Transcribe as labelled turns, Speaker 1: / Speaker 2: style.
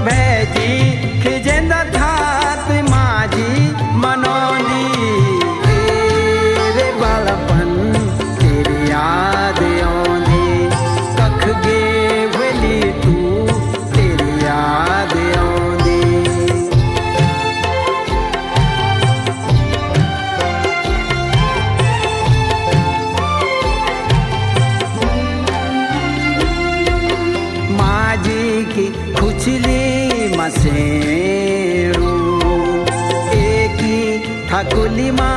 Speaker 1: भैजी खिजेंदा थात माझी मनोनी रे बालपन तेरी याद आउंदी कख गे वेली तू तेरी याद आउंदी माझी की खुचली मसेरू एकी ठाकुली मा